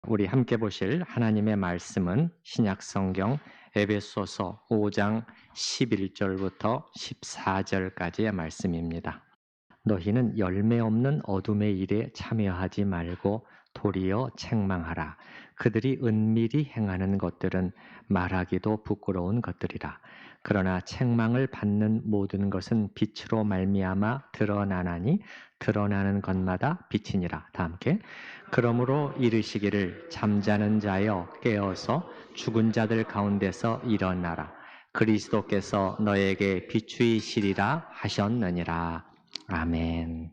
우리 함께 보실 하나님의 말씀은 신약성경 에베소서 5장 11절부터 14절까지의 말씀입니다. 너희는 열매 없는 어둠의 일에 참여하지 말고 도리어 책망하라. 그들이 은밀히 행하는 것들은 말하기도 부끄러운 것들이라. 그러나 책망을 받는 모든 것은 빛으로 말미암아 드러나나니 드러나는 것마다 빛이니라. 다 함께. 그러므로 이르시기를 잠자는 자여 깨어서 죽은 자들 가운데서 일어나라. 그리스도께서 너에게 비추이시리라 하셨느니라. 아멘.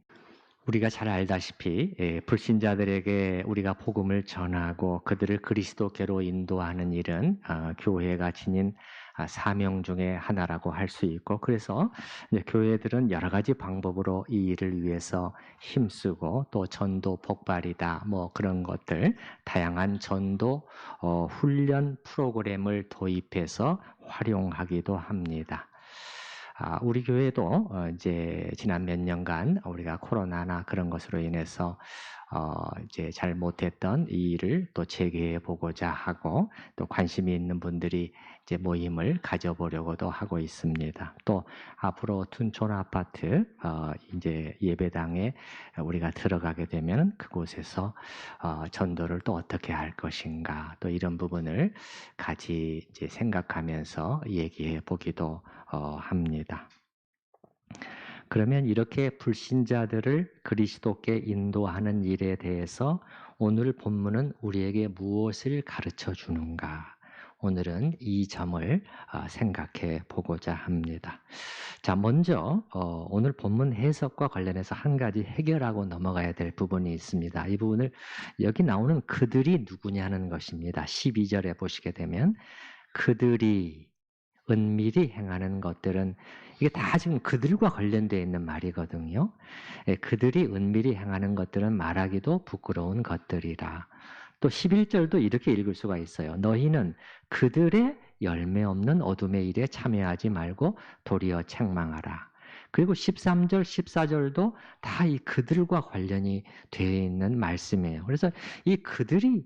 우리가 잘 알다시피 불신자들에게 우리가 복음을 전하고 그들을 그리스도께로 인도하는 일은 교회가 지닌 사명 중에 하나라고 할 수 있고, 그래서 교회들은 여러 가지 방법으로 이 일을 위해서 힘쓰고, 또 전도 폭발이다 뭐 그런 것들, 다양한 전도 훈련 프로그램을 도입해서 활용하기도 합니다. 우리 교회도 이제 지난 몇 년간 우리가 코로나나 그런 것으로 인해서 이제 잘 못했던 이 일을 또 재개해 보고자 하고, 또 관심이 있는 분들이 이제 모임을 가져보려고도 하고 있습니다. 또 앞으로 둔촌 아파트 이제 예배당에 우리가 들어가게 되면 그곳에서 전도를 또 어떻게 할 것인가, 또 이런 부분을 같이 이제 생각하면서 얘기해 보기도 합니다. 그러면 이렇게 불신자들을 그리스도께 인도하는 일에 대해서 오늘 본문은 우리에게 무엇을 가르쳐 주는가? 오늘은 이 점을 생각해 보고자 합니다. 자, 먼저 오늘 본문 해석과 관련해서 한 가지 해결하고 넘어가야 될 부분이 있습니다. 이 부분을 여기 나오는 그들이 누구냐는 것입니다. 12절에 보시게 되면 그들이 은밀히 행하는 것들은, 이게 다 지금 그들과 관련되어 있는 말이거든요. 그들이 은밀히 행하는 것들은 말하기도 부끄러운 것들이라. 또 11절도 이렇게 읽을 수가 있어요. 너희는 그들의 열매 없는 어둠의 일에 참여하지 말고 도리어 책망하라. 그리고 13절, 14절도 다 이 그들과 관련이 되어 있는 말씀이에요. 그래서 이 그들이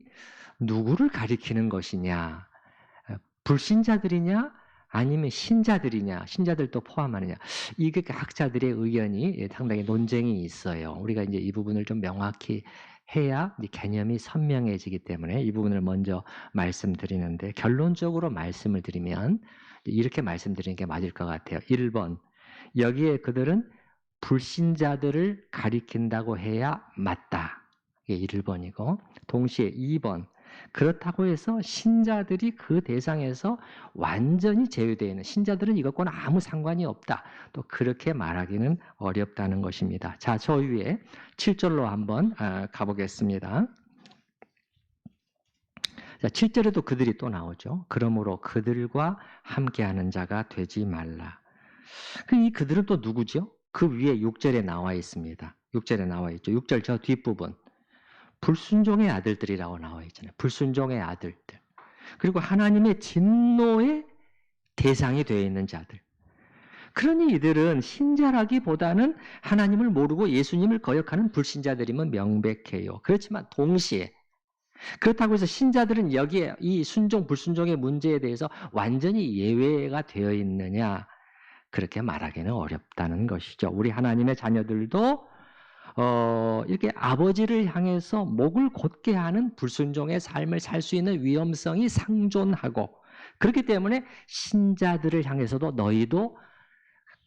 누구를 가리키는 것이냐? 불신자들이냐? 아니면 신자들이냐, 신자들도 포함하느냐, 이게 학자들의 의견이 상당히 논쟁이 있어요. 우리가 이제 이 부분을 좀 명확히 해야 개념이 선명해지기 때문에 이 부분을 먼저 말씀드리는데, 결론적으로 말씀을 드리면 이렇게 말씀드리는 게 맞을 것 같아요. 1번, 여기에 그들은 불신자들을 가리킨다고 해야 맞다. 이게 1번이고, 동시에 2번, 그렇다고 해서 신자들이 그 대상에서 완전히 제외되어 있는, 신자들은 이것과는 아무 상관이 없다, 또 그렇게 말하기는 어렵다는 것입니다. 자, 저 위에 7절로 한번 가보겠습니다. 자, 7절에도 그들이 또 나오죠. 그러므로 그들과 함께하는 자가 되지 말라. 이 그들은 또 누구죠? 그 위에 6절에 나와 있습니다. 6절에 나와 있죠. 6절 저 뒷부분, 불순종의 아들들이라고 나와 있잖아요. 불순종의 아들들. 그리고 하나님의 진노의 대상이 되어 있는 자들. 그러니 이들은 신자라기보다는 하나님을 모르고 예수님을 거역하는 불신자들임은 명백해요. 그렇지만 동시에 그렇다고 해서 신자들은 여기에 이 순종 불순종의 문제에 대해서 완전히 예외가 되어 있느냐, 그렇게 말하기는 어렵다는 것이죠. 우리 하나님의 자녀들도 이렇게 아버지를 향해서 목을 곧게 하는 불순종의 삶을 살 수 있는 위험성이 상존하고, 그렇기 때문에 신자들을 향해서도 너희도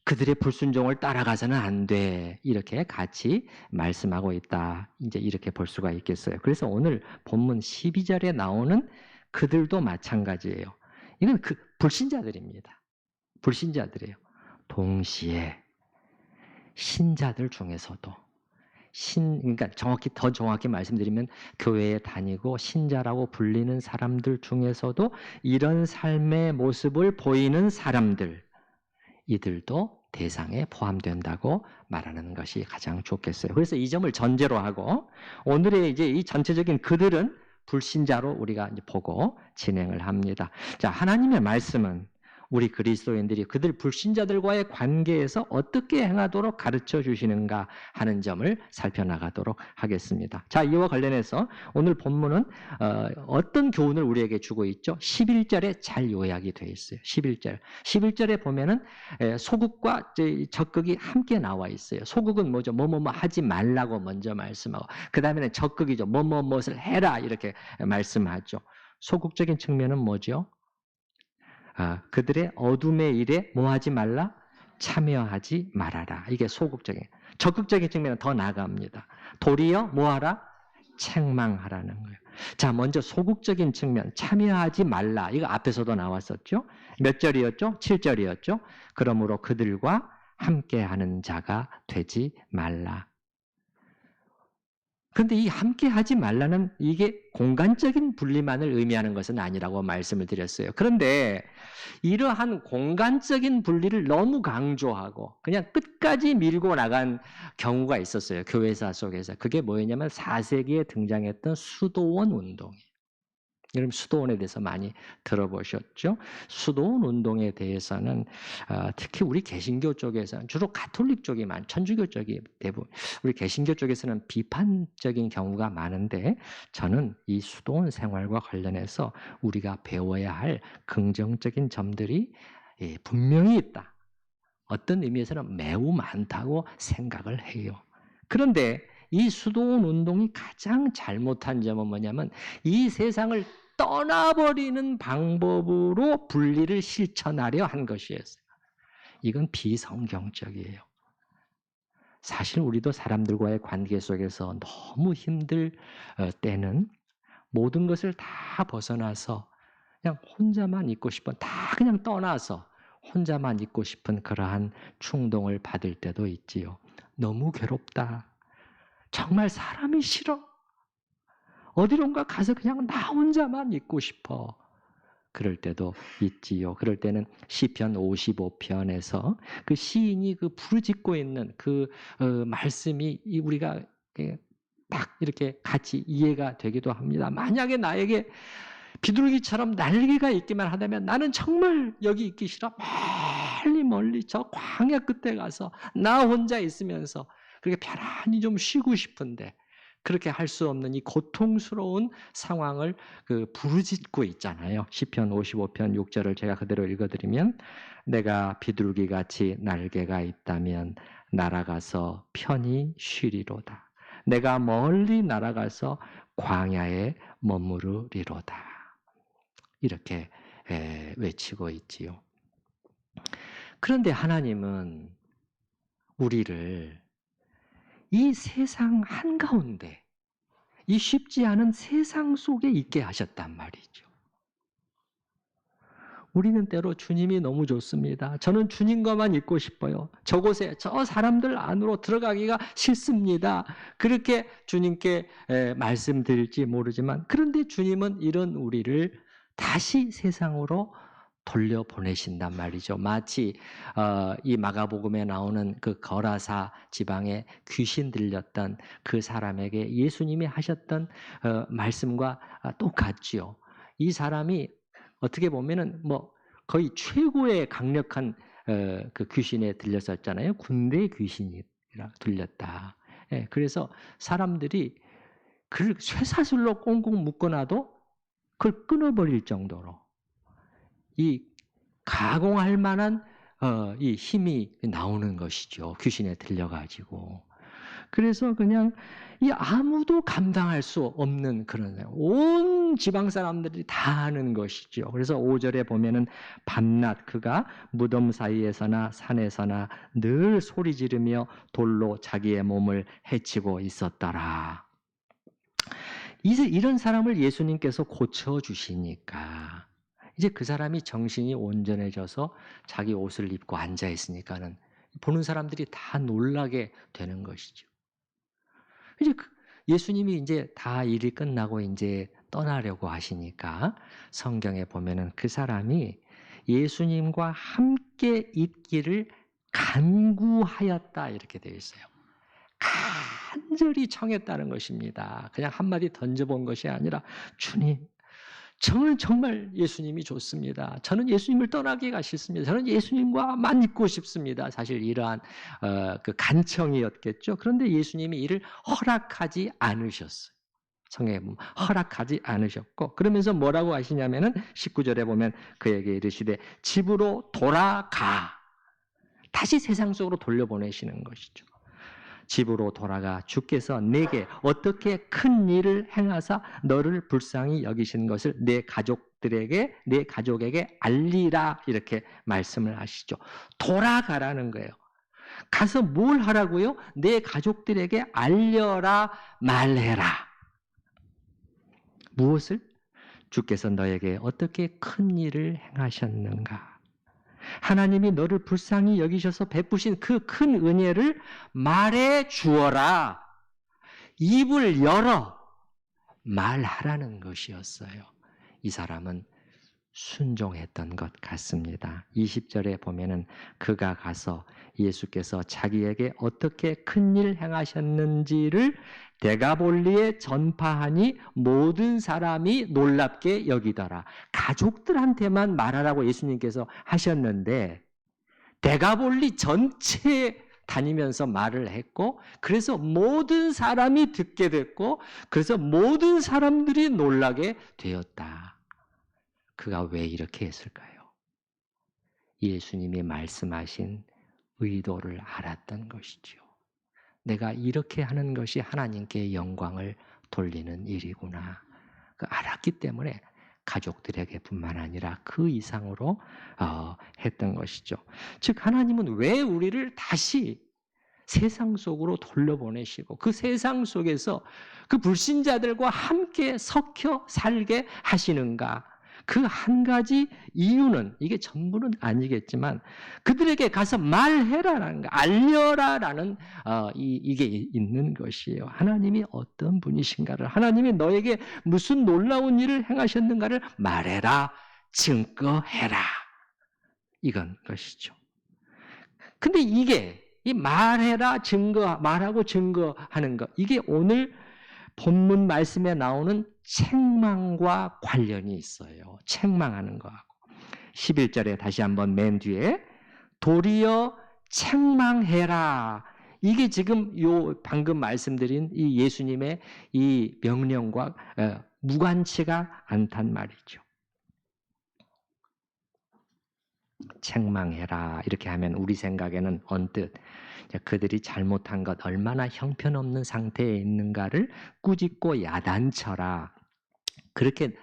그들의 불순종을 따라가서는 안 돼, 이렇게 같이 말씀하고 있다, 이제 이렇게 볼 수가 있겠어요. 그래서 오늘 본문 12절에 나오는 그들도 마찬가지예요. 이건 그 불신자들입니다. 불신자들이에요. 동시에 신자들 중에서도 그러니까 더 정확히 말씀드리면 교회에 다니고 신자라고 불리는 사람들 중에서도 이런 삶의 모습을 보이는 사람들, 이들도 대상에 포함된다고 말하는 것이 가장 좋겠어요. 그래서 이 점을 전제로 하고 오늘의 이제 이 전체적인 그들은 불신자로 우리가 이제 보고 진행을 합니다. 자, 하나님의 말씀은 우리 그리스도인들이 그들 불신자들과의 관계에서 어떻게 행하도록 가르쳐 주시는가 하는 점을 살펴나가도록 하겠습니다. 자, 이와 관련해서 오늘 본문은 어떤 교훈을 우리에게 주고 있죠? 11절에 잘 요약이 되어 있어요. 11절에 보면은 소극과 적극이 함께 나와 있어요. 소극은 뭐죠? 뭐뭐뭐 하지 말라고 먼저 말씀하고, 그 다음에는 적극이죠. 뭐뭐뭐를 해라 이렇게 말씀하죠. 소극적인 측면은 뭐죠? 그들의 어둠의 일에 뭐 하지 말라? 참여하지 말아라. 이게 소극적인. 적극적인 측면은 더 나아갑니다. 도리어 뭐 하라? 책망하라는 거예요. 자, 먼저 소극적인 측면, 참여하지 말라. 이거 앞에서도 나왔었죠? 몇 절이었죠? 7절이었죠? 그러므로 그들과 함께하는 자가 되지 말라. 그런데 이 함께 하지 말라는 이게 공간적인 분리만을 의미하는 것은 아니라고 말씀을 드렸어요. 그런데 이러한 공간적인 분리를 너무 강조하고 그냥 끝까지 밀고 나간 경우가 있었어요. 교회사 속에서. 그게 뭐였냐면 4세기에 등장했던 수도원 운동이에요. 여러분 수도원에 대해서 많이 들어보셨죠? 수도원 운동에 대해서는 특히 우리 개신교 쪽에서는 주로 가톨릭 쪽이 천주교 쪽이 대부분, 우리 개신교 쪽에서는 비판적인 경우가 많은데 저는 이 수도원 생활과 관련해서 우리가 배워야 할 긍정적인 점들이 분명히 있다. 어떤 의미에서는 매우 많다고 생각을 해요. 그런데 이 수도원 운동이 가장 잘못한 점은 뭐냐면 이 세상을 떠나버리는 방법으로 분리를 실천하려 한 것이었어요. 이건 비성경적이에요. 사실 우리도 사람들과의 관계 속에서 너무 힘들 때는 모든 것을 다 벗어나서 그냥 혼자만 있고 싶은, 다 그냥 떠나서 혼자만 있고 싶은 그러한 충동을 받을 때도 있지요. 너무 괴롭다. 정말 사람이 싫어. 어디론가 가서 그냥 나 혼자만 있고 싶어. 그럴 때도 있지요. 그럴 때는 시편 55편에서 그 시인이 그 부르짖고 있는 그 말씀이 우리가 딱 이렇게 같이 이해가 되기도 합니다. 만약에 나에게 비둘기처럼 날개가 있기만 하다면 나는 정말 여기 있기 싫어. 멀리 저 광야 끝에 가서 나 혼자 있으면서 그렇게 편안히 좀 쉬고 싶은데 그렇게 할 수 없는 이 고통스러운 상황을 부르짖고 있잖아요. 시편 55편 6절을 제가 그대로 읽어드리면 내가 비둘기같이 날개가 있다면 날아가서 편히 쉬리로다. 내가 멀리 날아가서 광야에 머무르리로다. 이렇게 외치고 있지요. 그런데 하나님은 우리를 이 세상 한가운데, 이 쉽지 않은 세상 속에 있게 하셨단 말이죠. 우리는 때로 주님이 너무 좋습니다. 저는 주님과만 있고 싶어요. 저곳에 저 사람들 안으로 들어가기가 싫습니다. 그렇게 주님께 말씀드릴지 모르지만 그런데 주님은 이런 우리를 다시 세상으로 돌려보내신단 말이죠. 마치 이 마가복음에 나오는 그 거라사 지방에 귀신 들렸던 그 사람에게 예수님이 하셨던 말씀과 똑같지요. 이 사람이 어떻게 보면은 뭐 거의 최고의 강력한 그 귀신에 들렸었잖아요. 군대 귀신이 들렸다. 예, 그래서 사람들이 그를 쇠사슬로 꽁꽁 묶어놔도 그걸 끊어버릴 정도로 이 가공할 만한 이 힘이 나오는 것이죠. 귀신에 들려가지고. 그래서 그냥 이 아무도 감당할 수 없는 그런 온 지방 사람들이 다 하는 것이죠. 그래서 5절에 보면은 밤낮 그가 무덤 사이에서나 산에서나 늘 소리 지르며 돌로 자기의 몸을 해치고 있었더라. 이제 이런 사람을 예수님께서 고쳐 주시니까 이제 그 사람이 정신이 온전해져서 자기 옷을 입고 앉아 있으니까는 보는 사람들이 다 놀라게 되는 것이죠. 이제 예수님이 이제 다 일이 끝나고 이제 떠나려고 하시니까 성경에 보면은 그 사람이 예수님과 함께 있기를 간구하였다 이렇게 되어 있어요. 간절히 청했다는 것입니다. 그냥 한마디 던져본 것이 아니라 주님, 저는 정말 예수님이 좋습니다. 저는 예수님을 떠나기가 싫습니다. 저는 예수님과만 있고 싶습니다. 사실 이러한 그 간청이었겠죠. 그런데 예수님이 이를 허락하지 않으셨어요. 성경에 보면 허락하지 않으셨고, 그러면서 뭐라고 하시냐면은 19절에 보면 그에게 이르시되 집으로 돌아가. 다시 세상 속으로 돌려보내시는 것이죠. 집으로 돌아가 주께서 내게 어떻게 큰 일을 행하사 너를 불쌍히 여기신 것을 내 가족에게 알리라, 이렇게 말씀을 하시죠. 돌아가라는 거예요. 가서 뭘 하라고요? 내 가족들에게 알려라, 말해라. 무엇을? 주께서 너에게 어떻게 큰 일을 행하셨는가. 하나님이 너를 불쌍히 여기셔서 베푸신 그 큰 은혜를 말해 주어라. 입을 열어 말하라는 것이었어요. 이 사람은 순종했던 것 같습니다. 20절에 보면은 그가 가서 예수께서 자기에게 어떻게 큰일 행하셨는지를 데가볼리에 전파하니 모든 사람이 놀랍게 여기더라. 가족들한테만 말하라고 예수님께서 하셨는데 데가볼리 전체에 다니면서 말을 했고, 그래서 모든 사람이 듣게 됐고, 그래서 모든 사람들이 놀라게 되었다. 그가 왜 이렇게 했을까요? 예수님이 말씀하신 의도를 알았던 것이죠. 내가 이렇게 하는 것이 하나님께 영광을 돌리는 일이구나. 알았기 때문에 가족들에게 뿐만 아니라 그 이상으로 했던 것이죠. 즉 하나님은 왜 우리를 다시 세상 속으로 돌려보내시고 그 세상 속에서 그 불신자들과 함께 섞여 살게 하시는가? 그 한 가지 이유는, 이게 전부는 아니겠지만, 그들에게 가서 말해라라는 거, 알려라라는 이게 있는 것이에요. 하나님이 어떤 분이신가를, 하나님이 너에게 무슨 놀라운 일을 행하셨는가를 말해라, 증거해라, 이건 것이죠. 근데 이게 이 말해라, 말하고 증거하는 것, 이게 오늘 본문 말씀에 나오는 책망과 관련이 있어요. 책망하는 거하고. 11절에 다시 한번 맨 뒤에 도리어 책망해라. 이게 지금 방금 말씀드린 이 예수님의 이 명령과 무관치가 않단 말이죠. 책망해라 이렇게 하면 우리 생각에는 언뜻 그들이 잘못한 것, 얼마나 형편없는 상태에 있는가를 꾸짖고 야단쳐라, 그렇게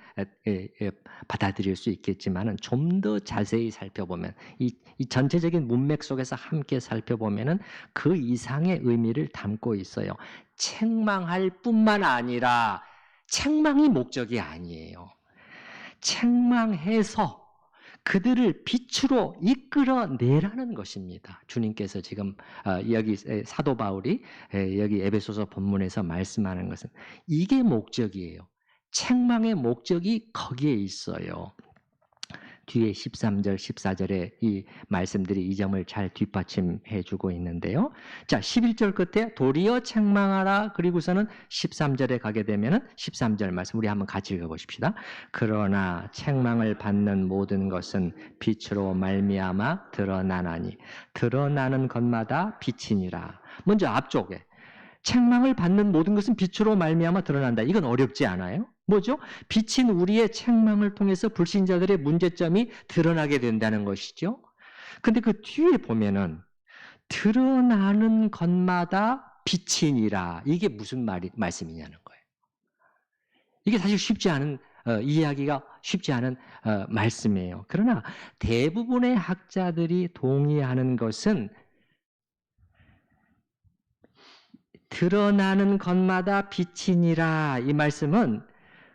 받아들일 수 있겠지만은 좀 더 자세히 살펴보면, 이 전체적인 문맥 속에서 함께 살펴보면은 그 이상의 의미를 담고 있어요. 책망할 뿐만 아니라 책망이 목적이 아니에요. 책망해서 그들을 빛으로 이끌어내라는 것입니다. 주님께서 지금 여기 사도 바울이 여기 에베소서 본문에서 말씀하는 것은 이게 목적이에요. 책망의 목적이 거기에 있어요. 뒤에 13절, 14절에 이 말씀들이 이 점을 잘 뒷받침해 주고 있는데요. 자, 11절 끝에 도리어 책망하라, 그리고서는 13절에 가게 되면은 13절 말씀 우리 한번 같이 읽어보십시다. 그러나 책망을 받는 모든 것은 빛으로 말미암아 드러나나니 드러나는 것마다 빛이니라. 먼저 앞쪽에 책망을 받는 모든 것은 빛으로 말미암아 드러난다. 이건 어렵지 않아요? 뭐죠? 빛인 우리의 책망을 통해서 불신자들의 문제점이 드러나게 된다는 것이죠. 근데 그 뒤에 보면은 드러나는 것마다 빛이니라. 이게 무슨 말씀이냐는 거예요. 이게 사실 쉽지 않은 이해하기가 쉽지 않은 말씀이에요. 그러나 대부분의 학자들이 동의하는 것은 드러나는 것마다 빛이니라, 이 말씀은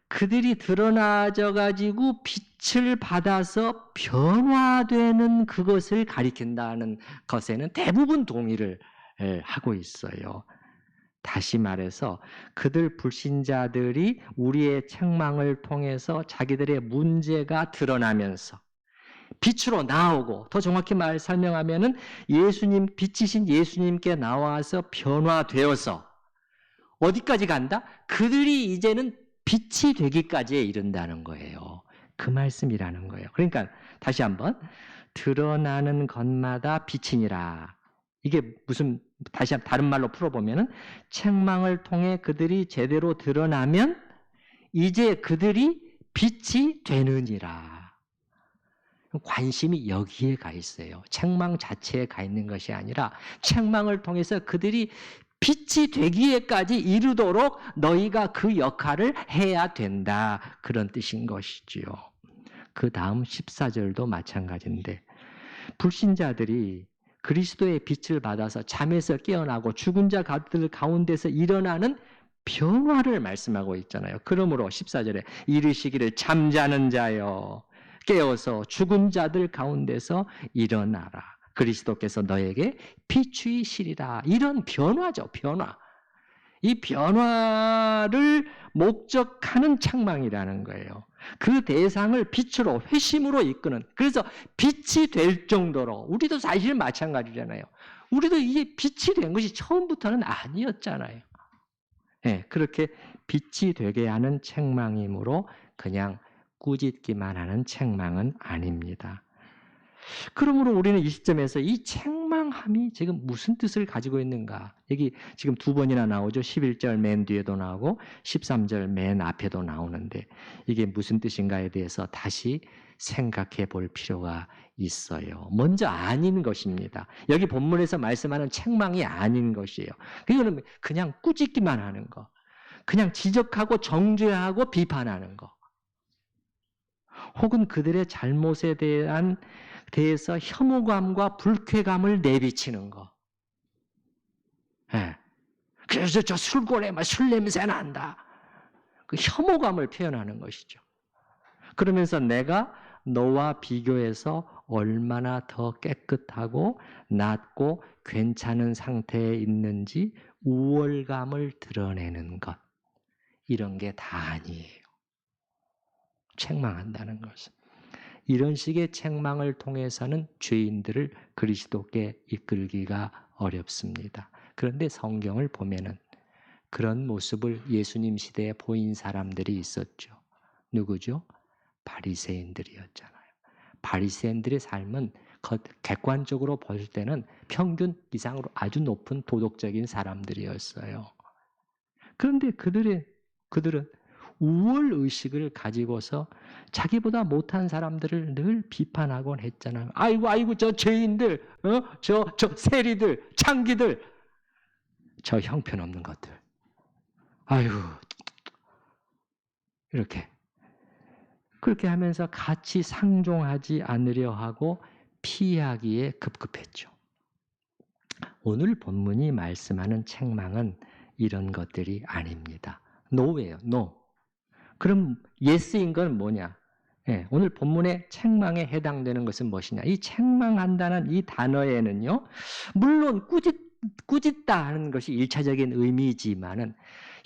그들이 드러나져 가지고 빛을 받아서 변화되는 그것을 가리킨다는 것에는 대부분 동의를 하고 있어요. 다시 말해서 그들 불신자들이 우리의 책망을 통해서 자기들의 문제가 드러나면서 빛으로 나오고, 더 정확히 설명하면은 빛이신 예수님께 나와서 변화되어서 어디까지 간다? 그들이 이제는 빛이 되기까지에 이른다는 거예요. 그 말씀이라는 거예요. 그러니까 다시 한번 드러나는 것마다 빛이니라. 이게 무슨 다시 다른 말로 풀어보면은 책망을 통해 그들이 제대로 드러나면 이제 그들이 빛이 되느니라. 관심이 여기에 가 있어요. 책망 자체에 가 있는 것이 아니라 책망을 통해서 그들이 빛이 되기에까지 이르도록 너희가 그 역할을 해야 된다. 그런 뜻인 것이지요. 그 다음 14절도 마찬가지인데 불신자들이 그리스도의 빛을 받아서 잠에서 깨어나고 죽은 자들 가운데서 일어나는 변화를 말씀하고 있잖아요. 그러므로 14절에 이르시기를 잠자는 자여 깨어서 죽은 자들 가운데서 일어나라. 그리스도께서 너에게 비추이시리라. 이런 변화죠. 변화. 이 변화를 목적하는 책망이라는 거예요. 그 대상을 빛으로 회심으로 이끄는, 그래서 빛이 될 정도로, 우리도 사실 마찬가지잖아요. 우리도 이게 빛이 된 것이 처음부터는 아니었잖아요. 네, 그렇게 빛이 되게 하는 책망이므로 그냥 꾸짖기만 하는 책망은 아닙니다. 그러므로 우리는 이 시점에서 이 책망함이 지금 무슨 뜻을 가지고 있는가? 여기 지금 두 번이나 나오죠. 11절 맨 뒤에도 나오고 13절 맨 앞에도 나오는데 이게 무슨 뜻인가에 대해서 다시 생각해 볼 필요가 있어요. 먼저 아닌 것입니다. 여기 본문에서 말씀하는 책망이 아닌 것이에요. 이거는 그냥 꾸짖기만 하는 거. 그냥 지적하고 정죄하고 비판하는 거. 혹은 그들의 잘못에 대해서 혐오감과 불쾌감을 내비치는 거. 네. 그래서 저 술고래 술 냄새 난다. 그 혐오감을 표현하는 것이죠. 그러면서 내가 너와 비교해서 얼마나 더 깨끗하고 낫고 괜찮은 상태에 있는지 우월감을 드러내는 것. 이런 게 다 아니에요. 책망한다는 것은. 이런 식의 책망을 통해서는 죄인들을 그리스도께 이끌기가 어렵습니다. 그런데 성경을 보면은 그런 모습을 예수님 시대에 보인 사람들이 있었죠. 누구죠? 바리새인들이었잖아요. 바리새인들의 삶은 객관적으로 볼 때는 평균 이상으로 아주 높은 도덕적인 사람들이었어요. 그런데 그들은 우월 의식을 가지고서 자기보다 못한 사람들을 늘 비판하곤 했잖아요. 아이고 저 죄인들, 저 세리들, 창기들, 저 형편없는 것들. 아이고 이렇게 그렇게 하면서 같이 상종하지 않으려 하고 피하기에 급급했죠. 오늘 본문이 말씀하는 책망은 이런 것들이 아닙니다. no예요. no. 그럼 yes인 건 뭐냐? 네, 오늘 본문의 책망에 해당되는 것은 무엇이냐? 이 책망한다는 이 단어에는요, 물론 꾸짖다 하는 것이 일차적인 의미지만은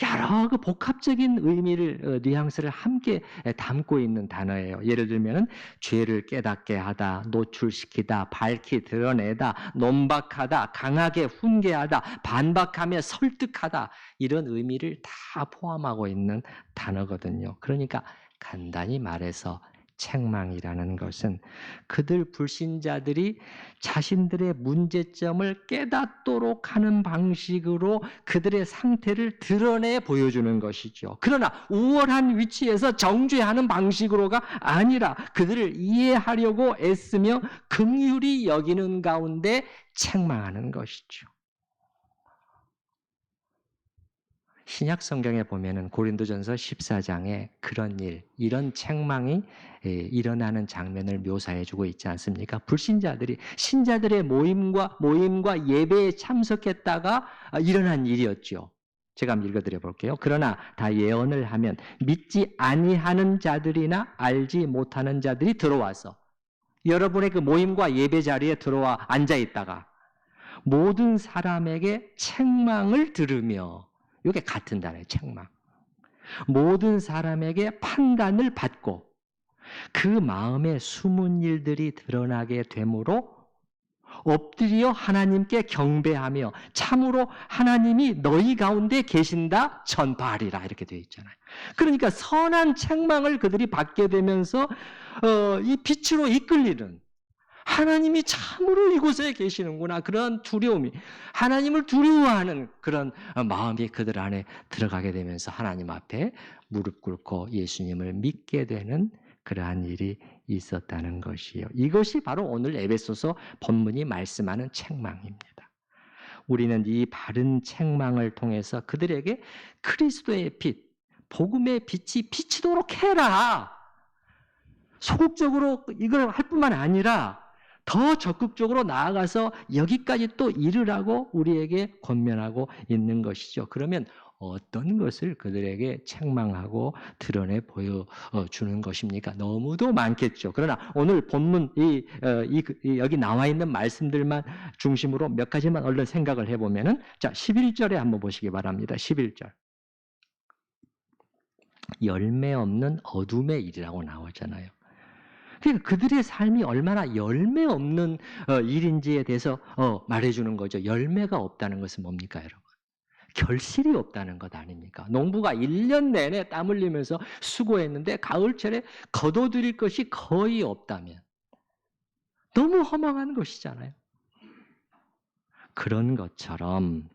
여러 그 복합적인 의미를, 뉘앙스를 함께 담고 있는 단어예요. 예를 들면 죄를 깨닫게 하다, 노출시키다, 밝히 드러내다, 논박하다, 강하게 훈계하다, 반박하며 설득하다, 이런 의미를 다 포함하고 있는 단어거든요. 그러니까 간단히 말해서 책망이라는 것은 그들 불신자들이 자신들의 문제점을 깨닫도록 하는 방식으로 그들의 상태를 드러내 보여주는 것이죠. 그러나 우월한 위치에서 정죄하는 방식으로가 아니라 그들을 이해하려고 애쓰며 긍휼히 여기는 가운데 책망하는 것이죠. 신약 성경에 보면은 고린도전서 14장에 그런 이런 책망이 일어나는 장면을 묘사해 주고 있지 않습니까? 불신자들이 신자들의 모임과 예배에 참석했다가 일어난 일이었죠. 제가 한번 읽어드려 볼게요. 그러나 다 예언을 하면 믿지 아니하는 자들이나 알지 못하는 자들이 들어와서 여러분의 그 모임과 예배 자리에 들어와 앉아 있다가 모든 사람에게 책망을 들으며, 이게 같은 단어예요. 책망. 모든 사람에게 판단을 받고 그 마음에 숨은 일들이 드러나게 되므로 엎드려 하나님께 경배하며 참으로 하나님이 너희 가운데 계신다 전파하리라 이렇게 되어 있잖아요. 그러니까 선한 책망을 그들이 받게 되면서 이 빛으로 이끌리는 하나님이 참으로 이곳에 계시는구나 그런 두려움이 하나님을 두려워하는 그런 마음이 그들 안에 들어가게 되면서 하나님 앞에 무릎 꿇고 예수님을 믿게 되는 그러한 일이 있었다는 것이요. 이것이 바로 오늘 에베소서 본문이 말씀하는 책망입니다. 우리는 이 바른 책망을 통해서 그들에게 그리스도의 빛, 복음의 빛이 비치도록 해라. 소극적으로 이걸 할 뿐만 아니라 더 적극적으로 나아가서 여기까지 또 이르라고 우리에게 권면하고 있는 것이죠. 그러면 어떤 것을 그들에게 책망하고 드러내 보여주는 것입니까? 너무도 많겠죠. 그러나 오늘 본문 여기 나와 있는 말씀들만 중심으로 몇 가지만 얼른 생각을 해보면은 자 11절에 한번 보시기 바랍니다. 11절 열매 없는 어둠의 일이라고 나오잖아요. 그러니까 그들의 삶이 얼마나 열매 없는 일인지에 대해서 말해주는 거죠. 열매가 없다는 것은 뭡니까, 여러분? 결실이 없다는 것 아닙니까? 농부가 1년 내내 땀 흘리면서 수고했는데 가을철에 거둬들일 것이 거의 없다면 너무 허망한 것이잖아요. 그런 것처럼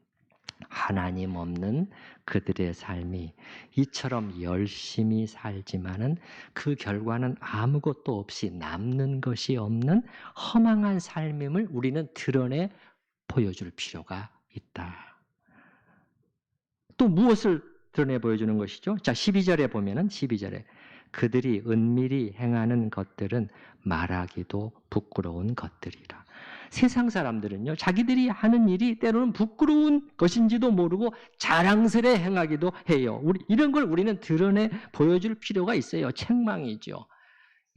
하나님 없는 그들의 삶이 이처럼 열심히 살지만은 그 결과는 아무것도 없이 남는 것이 없는 허망한 삶임을 우리는 드러내 보여줄 필요가 있다. 또 무엇을 드러내 보여주는 것이죠? 자, 12절에 보면은 12절에 그들이 은밀히 행하는 것들은 말하기도 부끄러운 것들이라. 세상 사람들은요, 자기들이 하는 일이 때로는 부끄러운 것인지도 모르고 자랑스레 행하기도 해요. 이런 걸 우리는 드러내 보여줄 필요가 있어요. 책망이죠.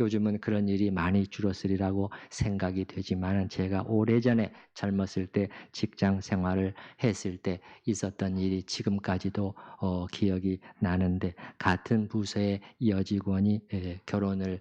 요즘은 그런 일이 많이 줄었으리라고 생각이 되지만 제가 오래전에 젊었을 때 직장 생활을 했을 때 있었던 일이 지금까지도 기억이 나는데 같은 부서의 여직원이 결혼을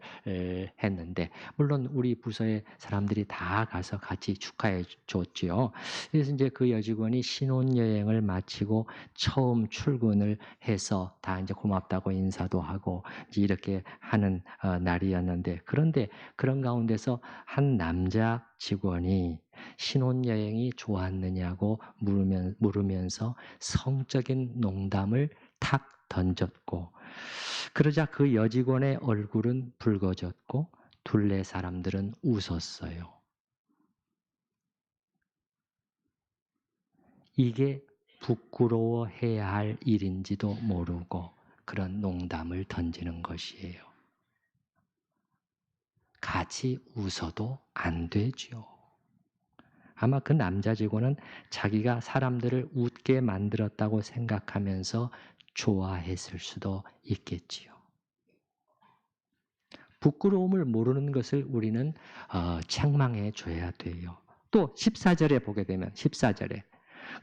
했는데 물론 우리 부서의 사람들이 다 가서 같이 축하해 줬죠. 그래서 이제 그 여직원이 신혼여행을 마치고 처음 출근을 해서 다 이제 고맙다고 인사도 하고 이제 이렇게 하는 날이었는데 그런데 그런 가운데서 한 남자 직원이 신혼여행이 좋았느냐고 물으면서 성적인 농담을 탁 던졌고 그러자 그 여직원의 얼굴은 붉어졌고 둘레 사람들은 웃었어요. 이게 부끄러워해야 할 일인지도 모르고 그런 농담을 던지는 것이에요. 같이 웃어도 안 되죠. 아마 그 남자 직원은 자기가 사람들을 웃게 만들었다고 생각하면서 좋아했을 수도 있겠지요. 부끄러움을 모르는 것을 우리는 책망해 줘야 돼요. 또 14절에 보게 되면 14절에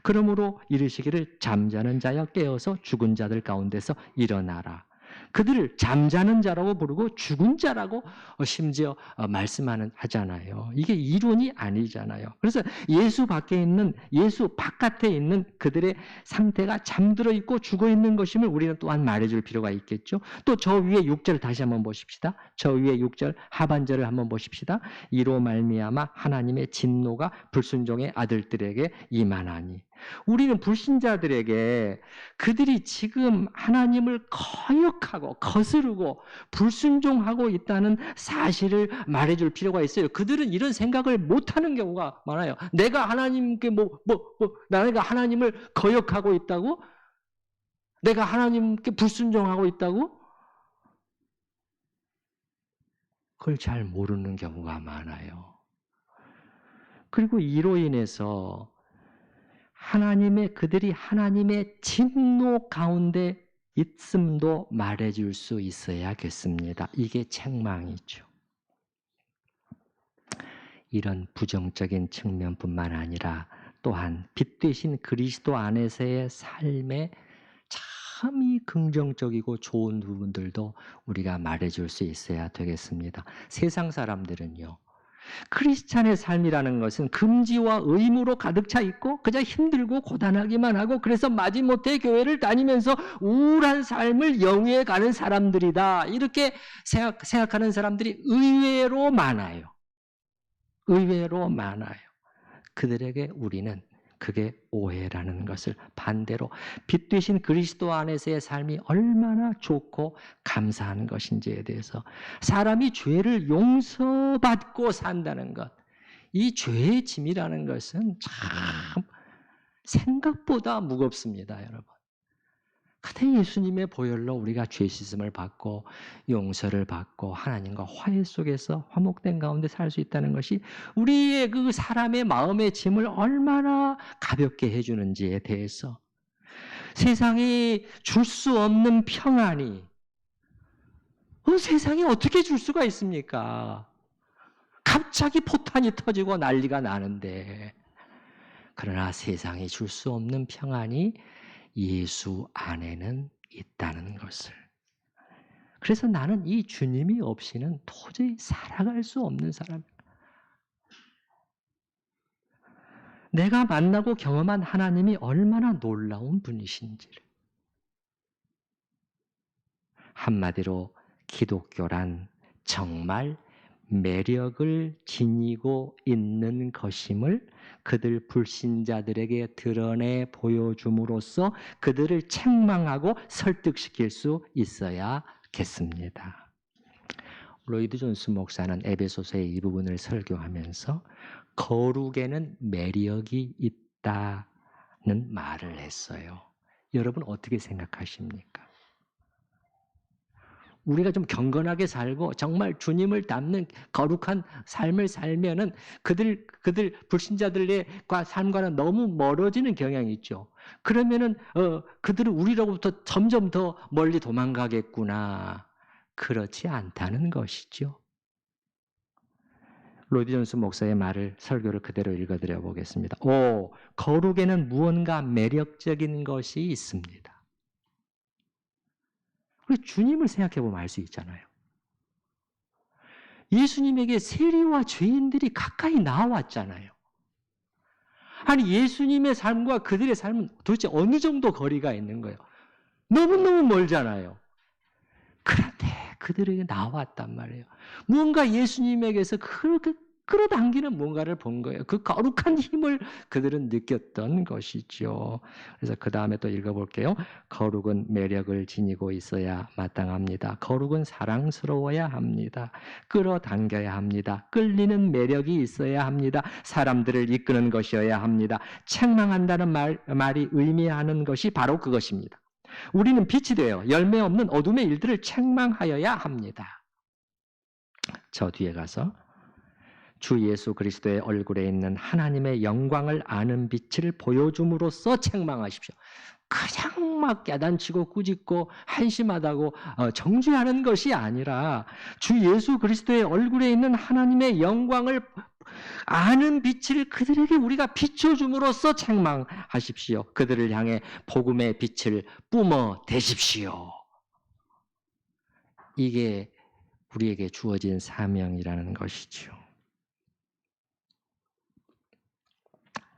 그러므로 이르시기를 잠자는 자여 깨어서 죽은 자들 가운데서 일어나라. 그들을 잠자는 자라고 부르고 죽은 자라고 심지어 하잖아요. 이게 이론이 아니잖아요. 그래서 예수 바깥에 있는 그들의 상태가 잠들어 있고 죽어 있는 것임을 우리는 또한 말해줄 필요가 있겠죠. 또 저 위에 6절 다시 한번 보십시다. 저 위에 6절 하반절을 한번 보십시다. 이로 말미암아 하나님의 진노가 불순종의 아들들에게 임하나니. 우리는 불신자들에게 그들이 지금 하나님을 거역하고 거스르고 불순종하고 있다는 사실을 말해줄 필요가 있어요. 그들은 이런 생각을 못하는 경우가 많아요. 내가 하나님께 내가 하나님을 거역하고 있다고? 내가 하나님께 불순종하고 있다고? 그걸 잘 모르는 경우가 많아요. 그리고 이로 인해서 그들이 하나님의 진노 가운데 있음도 말해줄 수 있어야겠습니다. 이게 책망이죠. 이런 부정적인 측면뿐만 아니라 또한 빛 되신 그리스도 안에서의 삶에 참이 긍정적이고 좋은 부분들도 우리가 말해줄 수 있어야 되겠습니다. 세상 사람들은요, 크리스찬의 삶이라는 것은 금지와 의무로 가득 차 있고 그저 힘들고 고단하기만 하고 그래서 마지못해 교회를 다니면서 우울한 삶을 영위해 가는 사람들이다. 이렇게 생각하는 사람들이 의외로 많아요. 의외로 많아요. 그들에게 우리는 그게 오해라는 것을 반대로 빛 되신 그리스도 안에서의 삶이 얼마나 좋고 감사한 것인지에 대해서 사람이 죄를 용서받고 산다는 것, 이 죄의 짐이라는 것은 참 생각보다 무겁습니다, 여러분. 그때 예수님의 보혈로 우리가 죄 씻음을 받고 용서를 받고 하나님과 화해 속에서 화목된 가운데 살 수 있다는 것이 우리의 그 사람의 마음의 짐을 얼마나 가볍게 해주는지에 대해서 세상이 줄 수 없는 평안이 세상이 어떻게 줄 수가 있습니까? 갑자기 포탄이 터지고 난리가 나는데 그러나 세상이 줄 수 없는 평안이 예수 안에는 있다는 것을. 그래서 나는 이 주님이 없이는 도저히 살아갈 수 없는 사람이야. 내가 만나고 경험한 하나님이 얼마나 놀라운 분이신지를. 한마디로 기독교란 정말 매력을 지니고 있는 것임을 그들 불신자들에게 드러내 보여줌으로써 그들을 책망하고 설득시킬 수 있어야겠습니다. 로이드 존스 목사는 에베소서의 이 부분을 설교하면서 거룩에는 매력이 있다는 말을 했어요. 여러분 어떻게 생각하십니까? 우리가 좀 경건하게 살고 정말 주님을 닮는 거룩한 삶을 살면은 그들 불신자들과 삶과는 너무 멀어지는 경향이 있죠. 그러면은 그들은 우리로부터 점점 더 멀리 도망가겠구나. 그렇지 않다는 것이죠. 로이드 존스 목사의 말을 설교를 그대로 읽어드려 보겠습니다. 거룩에는 무언가 매력적인 것이 있습니다. 주님을 생각해보면 알 수 있잖아요. 예수님에게 세리와 죄인들이 가까이 나왔잖아요. 아니 예수님의 삶과 그들의 삶은 도대체 어느 정도 거리가 있는 거예요? 너무너무 멀잖아요. 그런데 그들에게 나왔단 말이에요. 무언가 예수님에게서 그렇게 끌어당기는 뭔가를 본 거예요. 그 거룩한 힘을 그들은 느꼈던 것이죠. 그래서 그 다음에 또 읽어볼게요. 거룩은 매력을 지니고 있어야 마땅합니다. 거룩은 사랑스러워야 합니다. 끌어당겨야 합니다. 끌리는 매력이 있어야 합니다. 사람들을 이끄는 것이어야 합니다. 책망한다는 말이 의미하는 것이 바로 그것입니다. 우리는 빛이 되어 열매 없는 어둠의 일들을 책망하여야 합니다. 저 뒤에 가서 주 예수 그리스도의 얼굴에 있는 하나님의 영광을 아는 빛을 보여줌으로써 책망하십시오. 그냥 막 야단치고 꾸짖고 한심하다고 정죄하는 것이 아니라 주 예수 그리스도의 얼굴에 있는 하나님의 영광을 아는 빛을 그들에게 우리가 비춰줌으로써 책망하십시오. 그들을 향해 복음의 빛을 뿜어대십시오. 이게 우리에게 주어진 사명이라는 것이죠.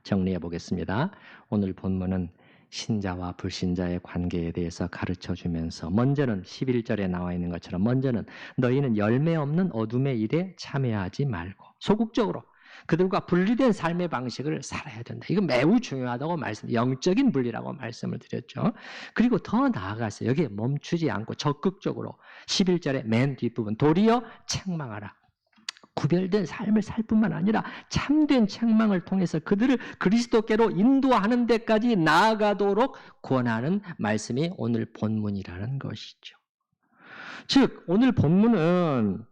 정리해 보겠습니다. 오늘 본문은 신자와 불신자의 관계에 대해서 가르쳐주면서 먼저는 11절에 나와 있는 것처럼 먼저는 너희는 열매 없는 어둠의 일에 참여하지 말고 소극적으로 그들과 분리된 삶의 방식을 살아야 된다. 이거 매우 중요하다고 영적인 분리라고 말씀을 드렸죠. 그리고 더 나아가서 여기에 멈추지 않고 적극적으로 11절의 맨 뒷부분 도리어 책망하라. 구별된 삶을 살 뿐만 아니라 참된 책망을 통해서 그들을 그리스도께로 인도하는 데까지 나아가도록 권하는 말씀이 오늘 본문이라는 것이죠. 즉 오늘 본문은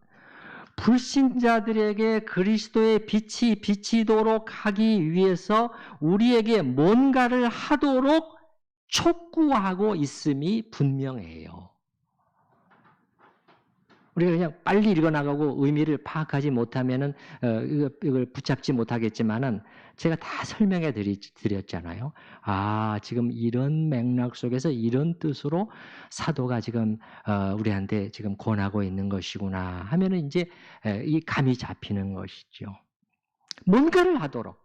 불신자들에게 그리스도의 빛이 비치도록 하기 위해서 우리에게 뭔가를 하도록 촉구하고 있음이 분명해요. 우리가 그냥 빨리 읽어나가고 의미를 파악하지 못하면은 이걸 붙잡지 못하겠지만은 제가 다 설명해 드렸잖아요. 아, 지금 이런 맥락 속에서 이런 뜻으로 사도가 지금 우리한테 지금 권하고 있는 것이구나 하면은 이제 이 감이 잡히는 것이죠. 뭔가를 하도록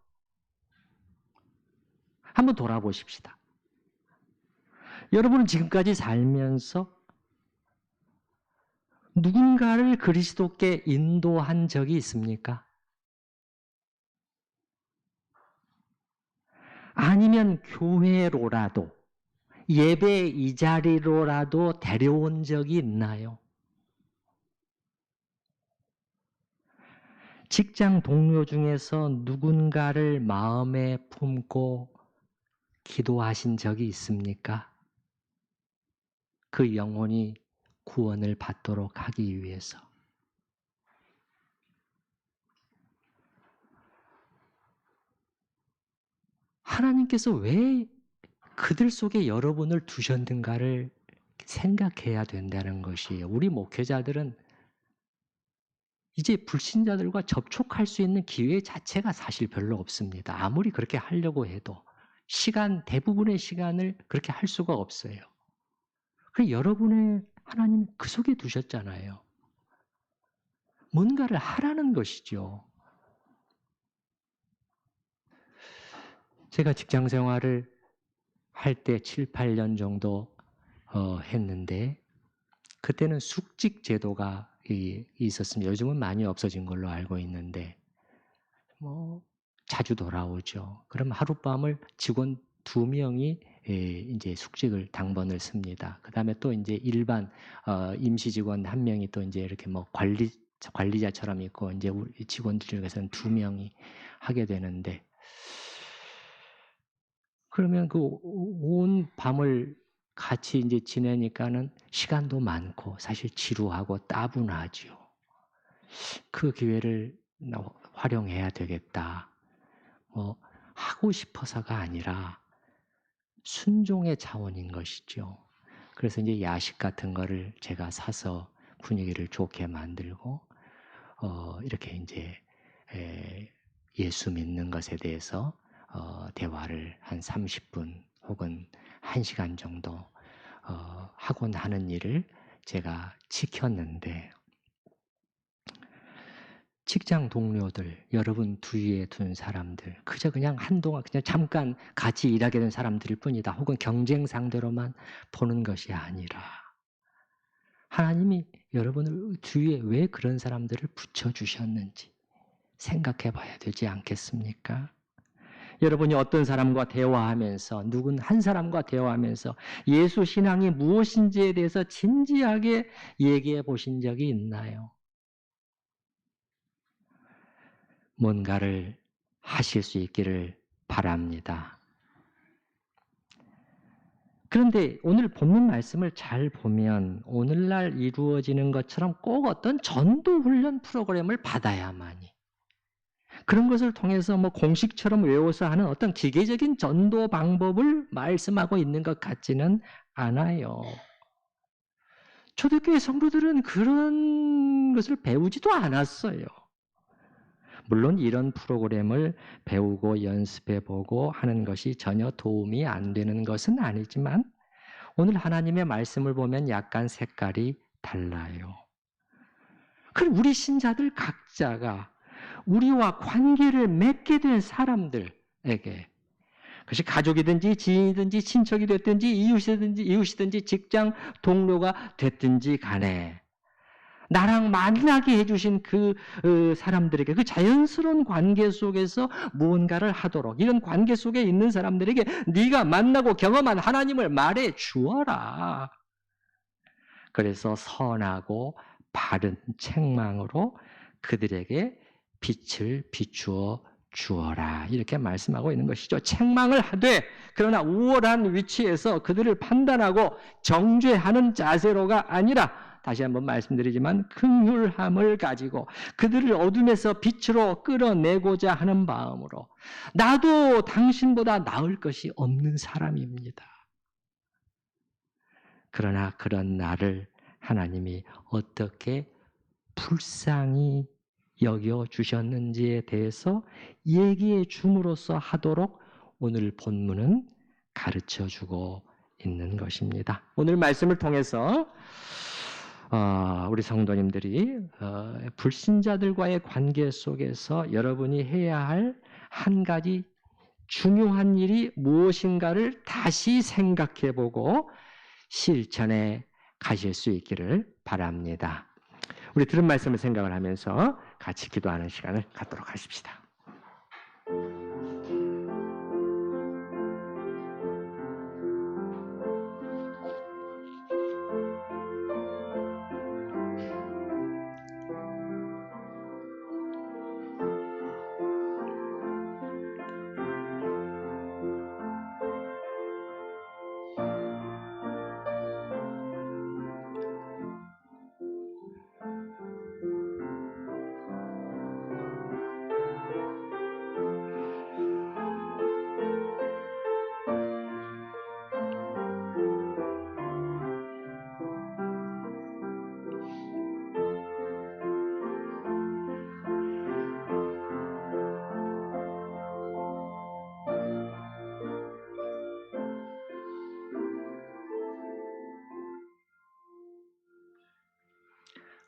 한번 돌아보십시다. 여러분은 지금까지 살면서 누군가를 그리스도께 인도한 적이 있습니까? 아니면 교회로라도 예배 이 자리로라도 데려온 적이 있나요? 직장 동료 중에서 누군가를 마음에 품고 기도하신 적이 있습니까? 그 영혼이 구원을 받도록 하기 위해서. 하나님께서 왜 그들 속에 여러분을 두셨는가를 생각해야 된다는 것이에요. 우리 목회자들은 이제 불신자들과 접촉할 수 있는 기회 자체가 사실 별로 없습니다. 아무리 그렇게 하려고 해도 대부분의 시간을 그렇게 할 수가 없어요. 그래서 여러분의 하나님 그 속에 두셨잖아요. 뭔가를 하라는 것이죠. 제가 직장 생활을 할 때 7, 8년 정도 했는데 그때는 숙직 제도가 있었습니다. 요즘은 많이 없어진 걸로 알고 있는데 자주 돌아오죠. 그럼 하룻밤을 직원 2명이 이제 숙직을 당번을 씁니다. 그다음에 또 이제 일반 임시 직원 1명이 또 이제 이렇게 관리자처럼 있고 이제 우리 직원들 중에서는 2명이 하게 되는데 그러면 그 온 밤을 같이 이제 지내니까는 시간도 많고 사실 지루하고 따분하죠. 그 기회를 활용해야 되겠다. 하고 싶어서가 아니라 순종의 차원인 것이죠. 그래서 이제 야식 같은 거를 제가 사서 분위기를 좋게 만들고 이렇게 이제 예수 믿는 것에 대해서 대화를 한 30분 혹은 1시간 정도 하곤 하는 일을 제가 지켰는데 직장 동료들, 여러분 주위에 둔 사람들, 그저 그냥 한동안 그냥 잠깐 같이 일하게 된 사람들일 뿐이다. 혹은 경쟁 상대로만 보는 것이 아니라 하나님이 여러분을 주위에 왜 그런 사람들을 붙여주셨는지 생각해 봐야 되지 않겠습니까? 여러분이 어떤 사람과 대화하면서 누군 한 사람과 대화하면서 예수 신앙이 무엇인지에 대해서 진지하게 얘기해 보신 적이 있나요? 뭔가를 하실 수 있기를 바랍니다. 그런데 오늘 본문 말씀을 잘 보면 오늘날 이루어지는 것처럼 꼭 어떤 전도 훈련 프로그램을 받아야만이 그런 것을 통해서 공식처럼 외워서 하는 어떤 기계적인 전도 방법을 말씀하고 있는 것 같지는 않아요. 초대교회 성도들은 그런 것을 배우지도 않았어요. 물론 이런 프로그램을 배우고 연습해보고 하는 것이 전혀 도움이 안 되는 것은 아니지만 오늘 하나님의 말씀을 보면 약간 색깔이 달라요. 그럼 우리 신자들 각자가 우리와 관계를 맺게 된 사람들에게 그것이 가족이든지 지인이든지 친척이 됐든지 이웃이든지 직장 동료가 됐든지 간에 나랑 만나게 해주신 그 사람들에게 그 자연스러운 관계 속에서 무언가를 하도록 이런 관계 속에 있는 사람들에게 네가 만나고 경험한 하나님을 말해 주어라. 그래서 선하고 바른 책망으로 그들에게 빛을 비추어 주어라 이렇게 말씀하고 있는 것이죠. 책망을 하되 그러나 우월한 위치에서 그들을 판단하고 정죄하는 자세로가 아니라 다시 한번 말씀드리지만 긍휼함을 가지고 그들을 어둠에서 빛으로 끌어내고자 하는 마음으로 나도 당신보다 나을 것이 없는 사람입니다. 그러나 그런 나를 하나님이 어떻게 불쌍히 여겨주셨는지에 대해서 얘기해 줌으로써 하도록 오늘 본문은 가르쳐주고 있는 것입니다. 오늘 말씀을 통해서 우리 성도님들이 불신자들과의 관계 속에서 여러분이 해야 할 한 가지 중요한 일이 무엇인가를 다시 생각해보고 실천해 가실 수 있기를 바랍니다. 우리 들은 말씀을 생각을 하면서 같이 기도하는 시간을 갖도록 하십시다.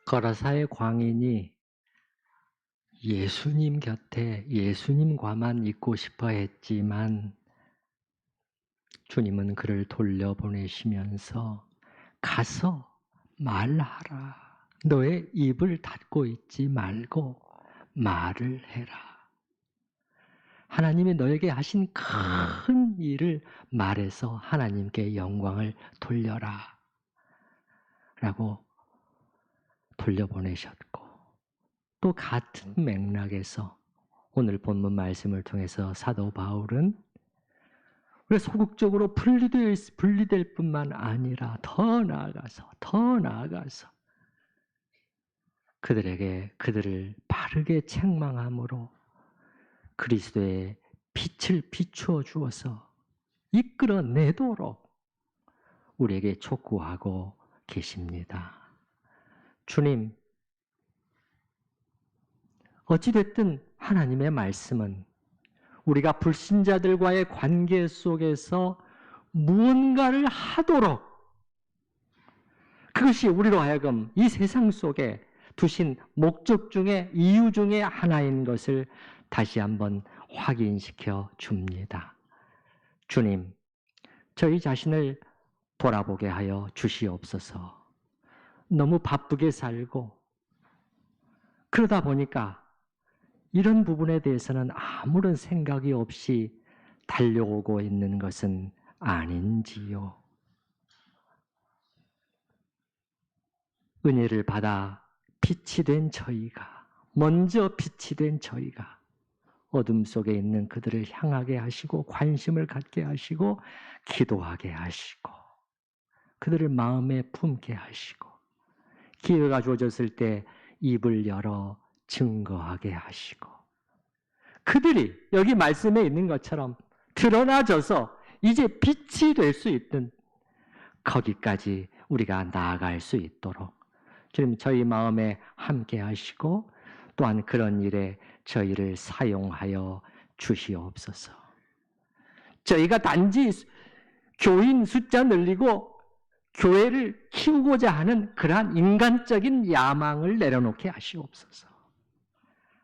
거라사의 광인이 예수님 곁에 예수님과만 있고 싶어 했지만 주님은 그를 돌려보내시면서 가서 말하라. 너의 입을 닫고 있지 말고 말을 해라. 하나님이 너에게 하신 큰 일을 말해서 하나님께 영광을 돌려라. 라고 돌려보내셨고 또 같은 맥락에서 오늘 본문 말씀을 통해서 사도 바울은 우리 소극적으로 분리될 뿐만 아니라 더 나아가서 그들을 바르게 책망함으로 그리스도의 빛을 비추어 주어서 이끌어내도록 우리에게 촉구하고 계십니다. 주님, 어찌됐든 하나님의 말씀은 우리가 불신자들과의 관계 속에서 무언가를 하도록 그것이 우리로 하여금 이 세상 속에 두신 목적 중에 이유 중에 하나인 것을 다시 한번 확인시켜 줍니다. 주님, 저희 자신을 돌아보게 하여 주시옵소서. 너무 바쁘게 살고 그러다 보니까 이런 부분에 대해서는 아무런 생각이 없이 달려오고 있는 것은 아닌지요. 은혜를 받아 빛이 된 저희가, 먼저 빛이 된 저희가 어둠 속에 있는 그들을 향하게 하시고 관심을 갖게 하시고 기도하게 하시고 그들을 마음에 품게 하시고 기회가 주어졌을 때 입을 열어 증거하게 하시고 그들이 여기 말씀에 있는 것처럼 드러나져서 이제 빛이 될 수 있는 거기까지 우리가 나아갈 수 있도록 주님 저희 마음에 함께 하시고 또한 그런 일에 저희를 사용하여 주시옵소서. 저희가 단지 교인 숫자 늘리고 교회를 키우고자 하는 그러한 인간적인 야망을 내려놓게 하시옵소서.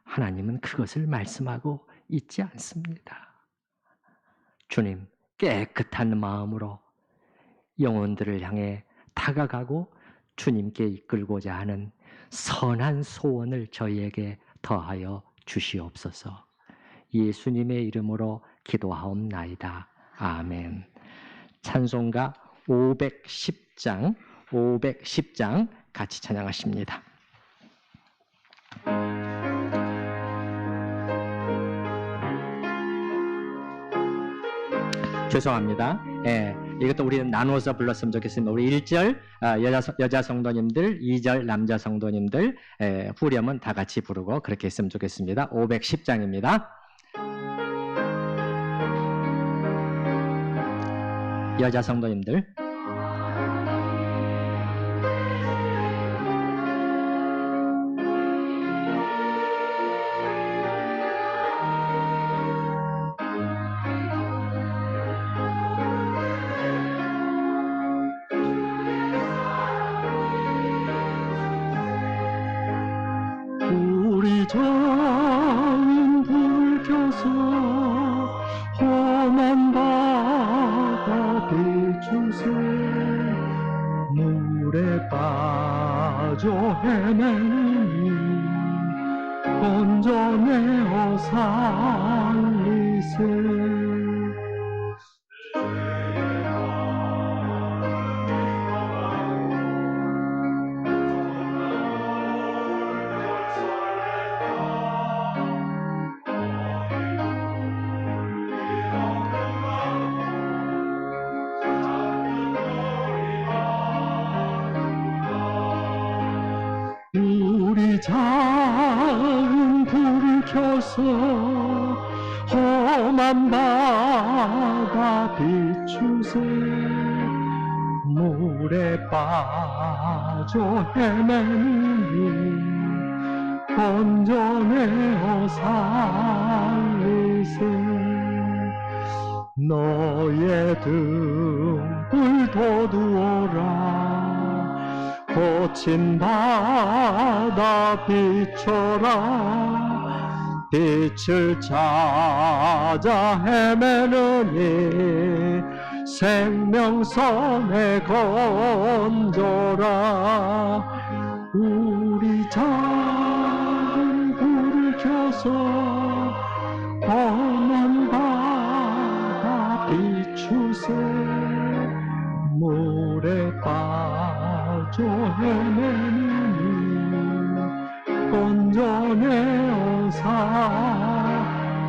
하나님은 그것을 말씀하고 있지 않습니다. 주님, 깨끗한 마음으로 영혼들을 향해 다가가고 주님께 이끌고자 하는 선한 소원을 저희에게 더하여 주시옵소서. 예수님의 이름으로 기도하옵나이다. 아멘. 찬송가 510장 같이 찬양하십니다. 죄송합니다. 이것도 우리는 나눠서 불렀으면 좋겠습니다. 우리 1절 여자 성도님들, 2절 남자 성도님들, 후렴은 다 같이 부르고 그렇게 했으면 좋겠습니다. 510장입니다. 여자 성도님들. 작은 불을 켜서 험한 바다 비추세 물에 빠져 헤매니 건져내어 살리세 우리 작은 불을 켜서 험한 바다 비추세 물에 빠져 헤매니 건져내어 살리세 너의 등불 돋우어라 거친 바다 비춰라 빛을 찾아 헤매느니 생명선에 건져라 우리 작은 불을 켜서 험한 바다 비추세 물에 빠져 헤매니 건져내어 살리세